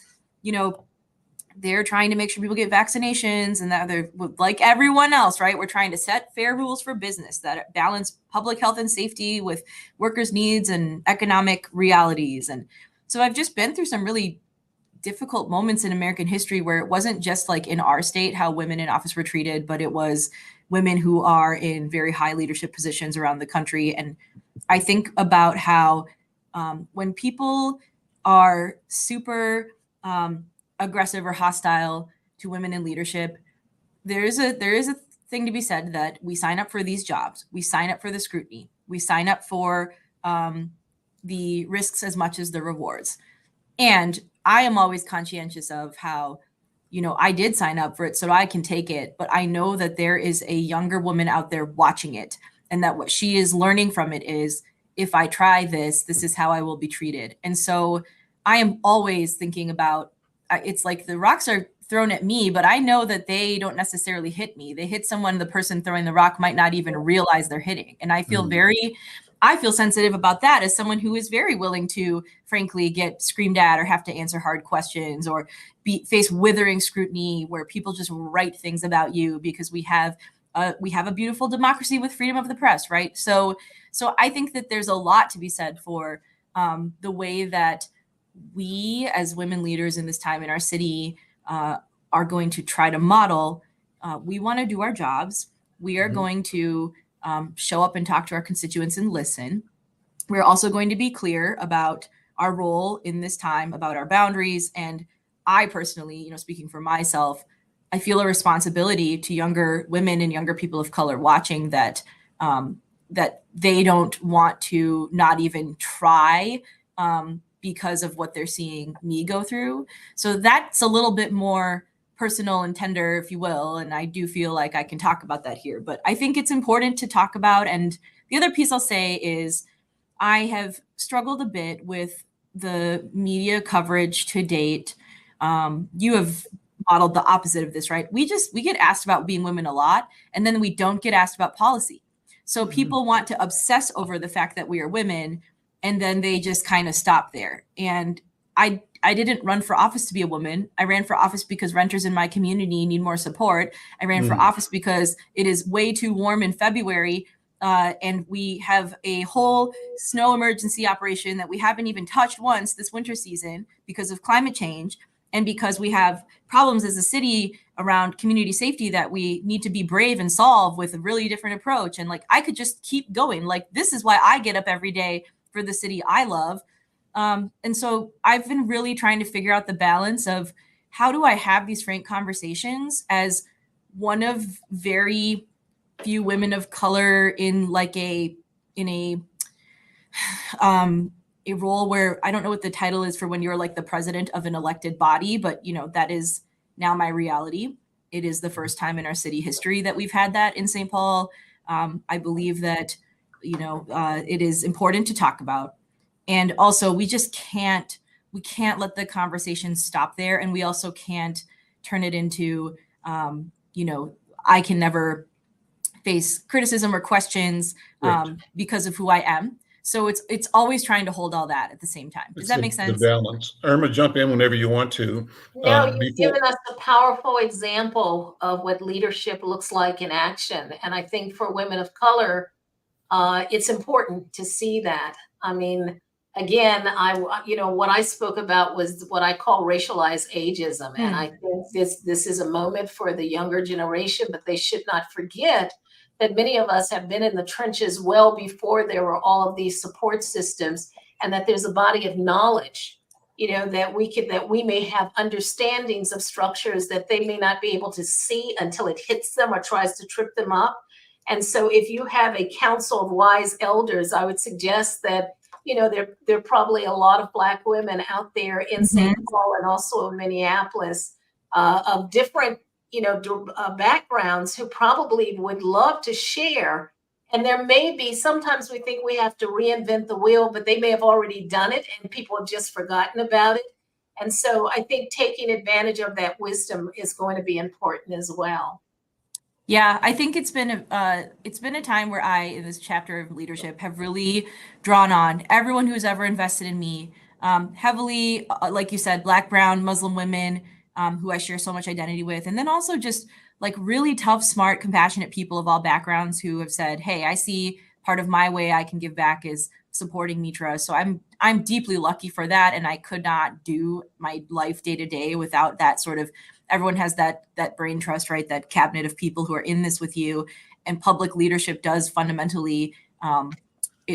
they're trying to make sure people get vaccinations and that they're like everyone else, right? We're trying to set fair rules for business that balance public health and safety with workers' needs and economic realities. And so I've just been through some really difficult moments in American history where it wasn't just like in our state how women in office were treated, but it was women who are in very high leadership positions around the country. And I think about how When people are super aggressive or hostile to women in leadership, there is a thing to be said that we sign up for these jobs. We sign up for the scrutiny. We sign up for the risks as much as the rewards. And I am always conscientious of how, I did sign up for it so I can take it, but I know that there is a younger woman out there watching it, and that what she is learning from it is, if I try this, this is how I will be treated. And so I am always thinking about, it's like the rocks are thrown at me, but I know that they don't necessarily hit me. They hit someone, the person throwing the rock might not even realize they're hitting. And I feel I feel sensitive about that as someone who is very willing to, frankly, get screamed at or have to answer hard questions or face withering scrutiny where people just write things about you because we have a beautiful democracy with freedom of the press, right? So I think that there's a lot to be said for the way that we as women leaders in this time in our city are going to try to model. We want to do our jobs. We are going to show up and talk to our constituents and listen. We're also going to be clear about our role in this time, about our boundaries. And I personally, speaking for myself, I feel a responsibility to younger women and younger people of color watching that that they don't want to not even try because of what they're seeing me go through. So that's a little bit more personal and tender, if you will. And I do feel like I can talk about that here, but I think it's important to talk about. And the other piece I'll say is I have struggled a bit with the media coverage to date. You have modeled the opposite of this, right? We get asked about being women a lot, and then we don't get asked about policy. So people want to obsess over the fact that we are women, and then they just kind of stop there. And I didn't run for office to be a woman. I ran for office because renters in my community need more support. I ran for office because it is way too warm in February, and we have a whole snow emergency operation that we haven't even touched once this winter season because of climate change, and because we have problems as a city around community safety that we need to be brave and solve with a really different approach. And I could just keep going. This is why I get up every day for the city I love. And so I've been really trying to figure out the balance of how do I have these frank conversations as one of very few women of color in a role where I don't know what the title is for when you're the president of an elected body, but that is now my reality. It is the first time in our city history that we've had that in St. Paul. I believe that, it is important to talk about. And also we can't let the conversation stop there. And we also can't turn it into, I can never face criticism or questions because of who I am. So it's always trying to hold all that at the same time. Does that make sense? The balance. Irma, jump in whenever you want to. No, you've given us a powerful example of what leadership looks like in action. And I think for women of color, it's important to see that. I mean, again, what I spoke about was what I call racialized ageism. And I think this is a moment for the younger generation, but they should not forget that many of us have been in the trenches well before there were all of these support systems, and that there's a body of knowledge, that we may have understandings of structures that they may not be able to see until it hits them or tries to trip them up. And so if you have a council of wise elders, I would suggest that, there are probably a lot of Black women out there in St. Paul and also in Minneapolis of different backgrounds who probably would love to share. And there may be, sometimes we think we have to reinvent the wheel, but they may have already done it and people have just forgotten about it. And so I think taking advantage of that wisdom is going to be important as well. Yeah, I think it's been a time where I, in this chapter of leadership, have really drawn on everyone who's ever invested in me, heavily, like you said, Black, brown, Muslim women, who I share so much identity with. And then also just really tough, smart, compassionate people of all backgrounds who have said, hey, I see part of my way I can give back is supporting Mitra. So I'm deeply lucky for that. And I could not do my life day to day without that sort of, everyone has that brain trust, right? That cabinet of people who are in this with you. And public leadership does fundamentally,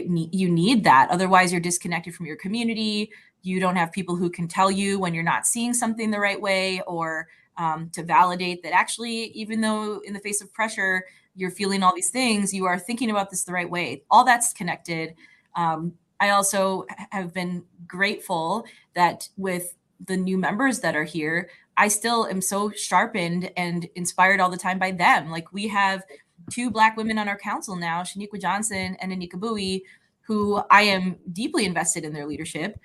you need that. Otherwise, you're disconnected from your community. You don't have people who can tell you when you're not seeing something the right way, or to validate that actually, even though in the face of pressure, you're feeling all these things, you are thinking about this the right way. All that's connected. I also have been grateful that with the new members that are here, I still am so sharpened and inspired all the time by them. Like, we have 2 Black women on our council now, Shaniqua Johnson and Anika Bowie, who I am deeply invested in their leadership,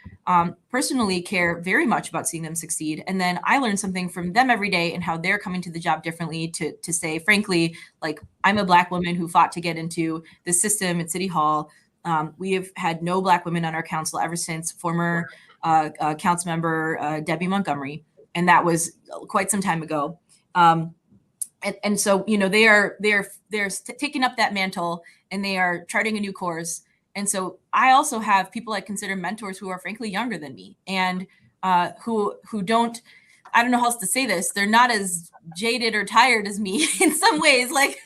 personally care very much about seeing them succeed. And then I learn something from them every day and how they're coming to the job differently to say, frankly, like, I'm a Black woman who fought to get into the system at City Hall. We have had no Black women on our council ever since former Councilmember Debbie Montgomery. And that was quite some time ago. And so, you know, they're taking up that mantle, and they are charting a new course. And so I also have people I consider mentors who are frankly younger than me, and who don't, I don't know how else to say this. They're not as jaded or tired as me in some ways. Like,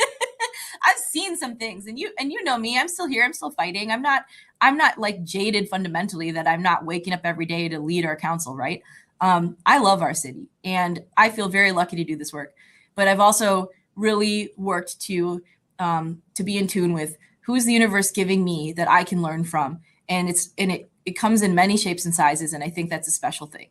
I've seen some things, and you know me, I'm still here. I'm still fighting. I'm not like jaded fundamentally, that I'm not waking up every day to lead our council. Right. I love our city, and I feel very lucky to do this work, but I've also really worked to be in tune with who's the universe giving me that I can learn from. And it comes in many shapes and sizes. And I think that's a special thing.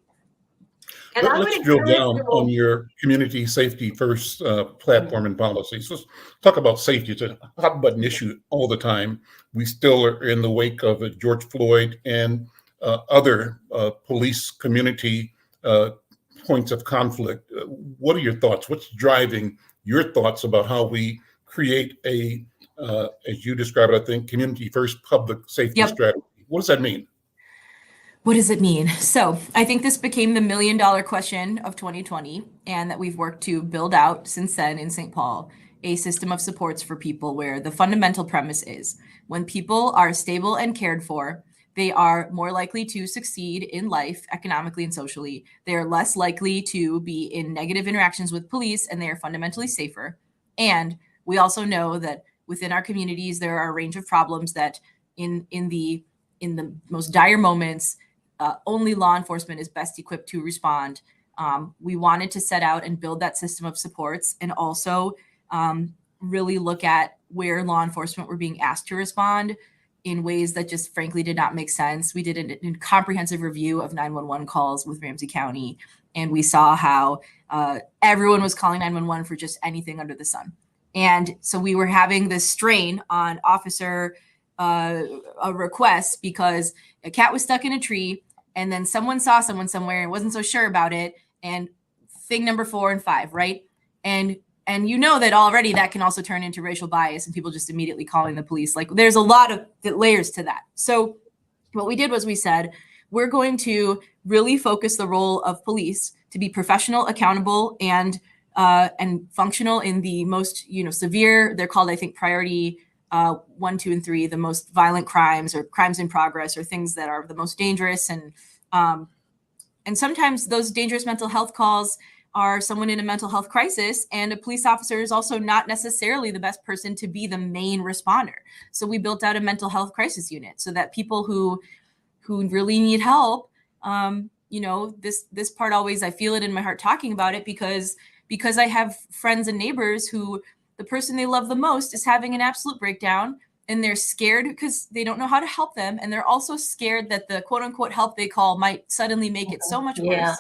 And Let's drill down on your community safety first platform and policies. Let's talk about safety. It's a hot button issue all the time. We still are in the wake of George Floyd and other police community points of conflict. What are your thoughts? What's driving your thoughts about how we create a, as you describe it, I think, community first public safety strategy? What does that mean? What does it mean? So I think this became the $1 million question of 2020, and that we've worked to build out since then in St. Paul, a system of supports for people where the fundamental premise is when people are stable and cared for, they are more likely to succeed in life economically and socially. They are less likely to be in negative interactions with police, and they are fundamentally safer. And we also know that within our communities, there are a range of problems that in the most dire moments, only law enforcement is best equipped to respond. We wanted to set out and build that system of supports, and also really look at where law enforcement were being asked to respond in ways that just frankly did not make sense. We did a comprehensive review of 911 calls with Ramsey County, and we saw how everyone was calling 911 for just anything under the sun. And so we were having this strain on officer requests because a cat was stuck in a tree, and then someone saw someone somewhere and wasn't so sure about it. And thing number 4 and 5, right? And you know that already that can also turn into racial bias and people just immediately calling the police. Like, there's a lot of layers to that. So what we did was we said, we're going to really focus the role of police to be professional, accountable, and functional in the most, severe, they're called, I think, priority 1, 2, and 3, the most violent crimes or crimes in progress or things that are the most dangerous. And sometimes those dangerous mental health calls are someone in a mental health crisis, and a police officer is also not necessarily the best person to be the main responder. So we built out a mental health crisis unit so that people who really need help, this part always, I feel it in my heart talking about it because I have friends and neighbors who the person they love the most is having an absolute breakdown, and they're scared because they don't know how to help them. And they're also scared that the quote unquote help they call might suddenly make it so much worse.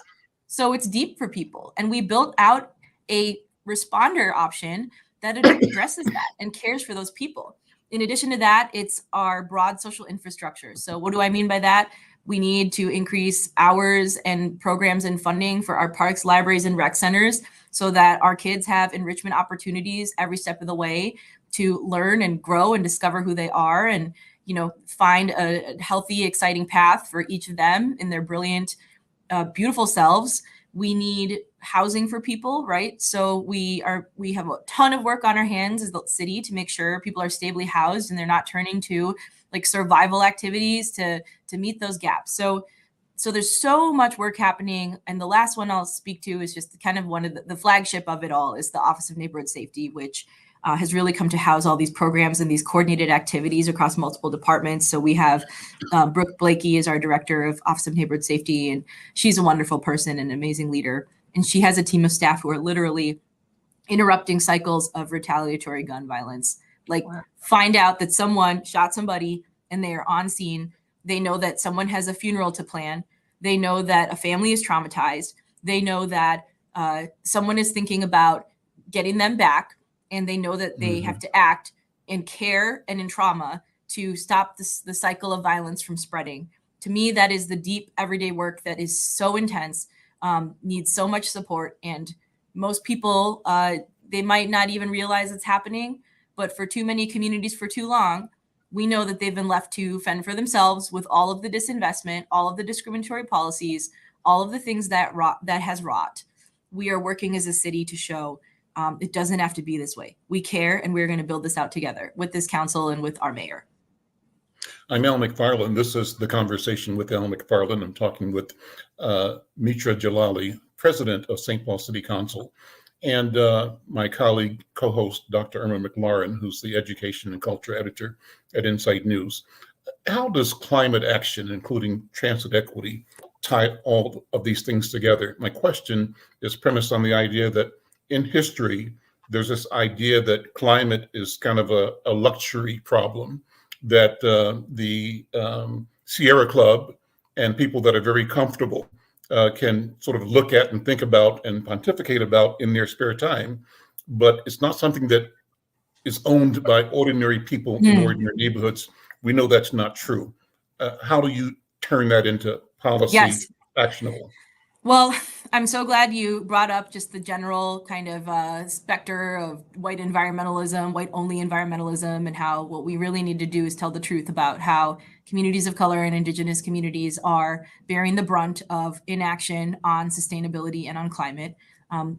So it's deep for people. And we built out a responder option that addresses that and cares for those people. In addition to that, it's our broad social infrastructure. So what do I mean by that? We need to increase hours and programs and funding for our parks, libraries, and rec centers so that our kids have enrichment opportunities every step of the way to learn and grow and discover who they are and, find a healthy, exciting path for each of them in their brilliant, beautiful selves. We need housing for people, right? So we have a ton of work on our hands as the city to make sure people are stably housed and they're not turning to like survival activities to meet those gaps. So there's so much work happening. And the last one I'll speak to is just kind of one of the flagship of it all is the Office of Neighborhood Safety, which has really come to house all these programs and these coordinated activities across multiple departments. So we have Brooke Blakey is our director of Office of Neighborhood Safety, and she's a wonderful person and an amazing leader. And she has a team of staff who are literally interrupting cycles of retaliatory gun violence. Like, find out that someone shot somebody and they are on scene. They know that someone has a funeral to plan. They know that a family is traumatized. They know that someone is thinking about getting them back, and they know that they have to act in care and in trauma to stop the cycle of violence from spreading. To me, that is the deep everyday work that is so intense, needs so much support. And most people, they might not even realize it's happening, but for too many communities for too long, we know that they've been left to fend for themselves with all of the disinvestment, all of the discriminatory policies, all of the things that has wrought. We are working as a city to show it doesn't have to be this way. We care, and we're going to build this out together with this council and with our mayor. I'm Al McFarlane. This is The Conversation with Al McFarlane. I'm talking with Mitra Jalali, president of St. Paul City Council, and my colleague, co-host, Dr. Irma McLaurin, who's the education and culture editor at Insight News. How does climate action, including transit equity, tie all of these things together? My question is premised on the idea that in history, there's this idea that climate is kind of a luxury problem, that the Sierra Club and people that are very comfortable can sort of look at and think about and pontificate about in their spare time, but it's not something that is owned by ordinary people in ordinary neighborhoods. We know that's not true. How do you turn that into policy actionable? Well, I'm so glad you brought up just the general kind of specter of white environmentalism, white only environmentalism, and how what we really need to do is tell the truth about how communities of color and Indigenous communities are bearing the brunt of inaction on sustainability and on climate.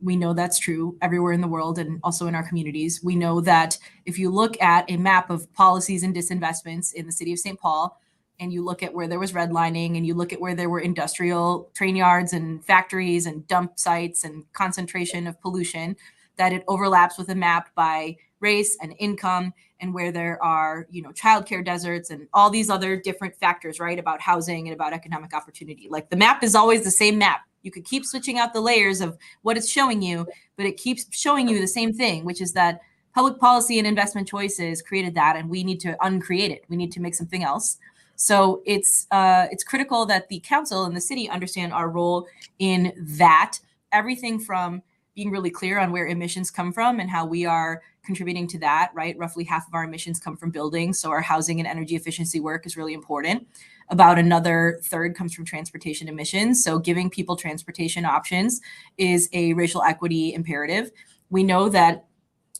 We know that's true everywhere in the world and also in our communities. We know that if you look at a map of policies and disinvestments in the city of St. Paul, and you look at where there was redlining, and you look at where there were industrial train yards and factories and dump sites and concentration of pollution, that it overlaps with a map by race and income, and where there are, childcare deserts and all these other different factors, right, about housing and about economic opportunity. Like, the map is always the same map. You could keep switching out the layers of what it's showing you, but it keeps showing you the same thing, which is that public policy and investment choices created that, and we need to uncreate it. We need to make something else. So it's critical that the council and the city understand our role in that. Everything from being really clear on where emissions come from and how we are contributing to that, right? Roughly half of our emissions come from buildings. So our housing and energy efficiency work is really important. About another third comes from transportation emissions. So giving people transportation options is a racial equity imperative. We know that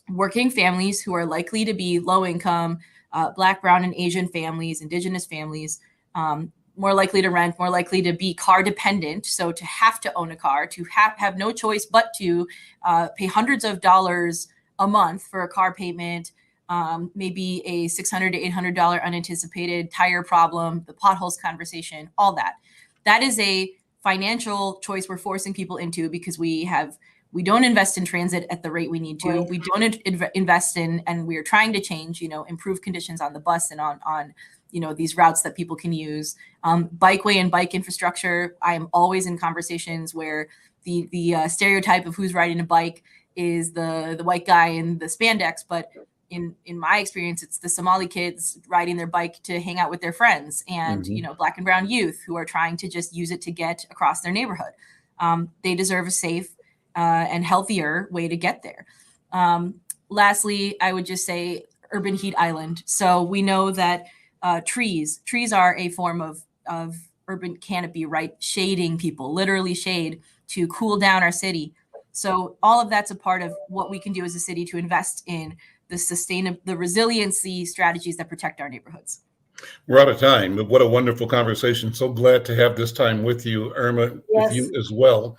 working families who are likely to be low income, Black, Brown, and Asian families, Indigenous families, more likely to rent, more likely to be car dependent. So to have to own a car, to have no choice but to pay hundreds of dollars a month for a car payment, maybe a $600 to $800 unanticipated tire problem, the potholes conversation, all that. That is a financial choice we're forcing people into because we don't invest in transit at the rate we need to. We don't invest in, and we are trying to change, improve conditions on the bus and on these routes that people can use. Bikeway and bike infrastructure. I am always in conversations where the stereotype of who's riding a bike is the white guy in the spandex, but in my experience, it's the Somali kids riding their bike to hang out with their friends, and Black and brown youth who are trying to just use it to get across their neighborhood. They deserve a safe and healthier way to get there. Lastly, I would just say urban heat island. So we know that trees are a form of urban canopy, right? Shading people, literally shade to cool down our city. So all of that's a part of what we can do as a city to invest in the resiliency strategies that protect our neighborhoods. We're out of time, but what a wonderful conversation. So glad to have this time with you, Irma, with you as well.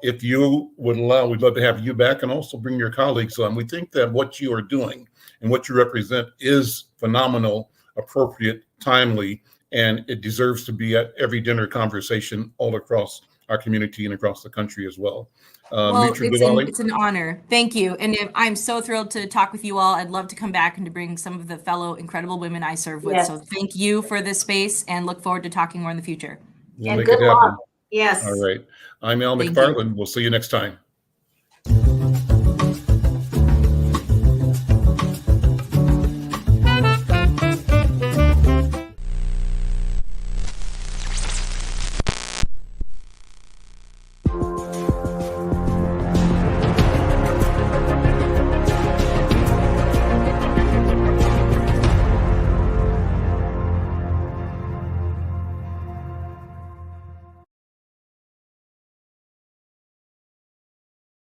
If you would allow, we'd love to have you back and also bring your colleagues on. We think that what you are doing and what you represent is phenomenal, appropriate, timely, and it deserves to be at every dinner conversation all across our community and across the country as well. Well, Mitra, it's an honor. Thank you. And I'm so thrilled to talk with you all. I'd love to come back and to bring some of the fellow incredible women I serve with. Yes. So thank you for this space and look forward to talking more in the future. We'll And make good it happen. luck. Yes. All right. I'm Al Thank you. McFarlane. We'll see you next time.